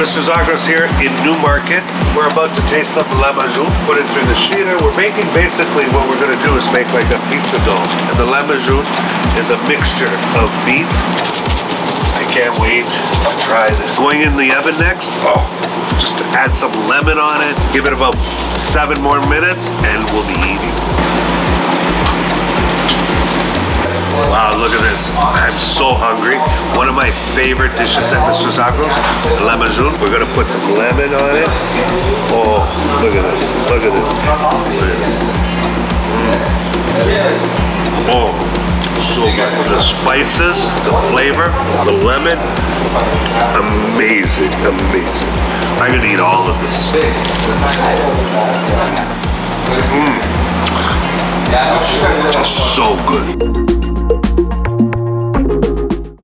Mr. Zagros here in Newmarket. We're about to taste some Lahmacun, put it through the sheeter. We're making basically what we're gonna do is make like a pizza dough. And the Lahmacun is a mixture of meat. I can't wait to try this. Going in the oven next, just to add some lemon on it. Give it about 7 more minutes and we'll be eating. Wow, look at this. I'm so hungry. One of my favorite dishes at Mr. Zagros, the Lahmacun. We're gonna put some lemon on it. Oh, look at this. Look at this. Look at this. Oh, so good. The spices, the flavor, the lemon, amazing, amazing. I'm gonna eat all of this. It's so good.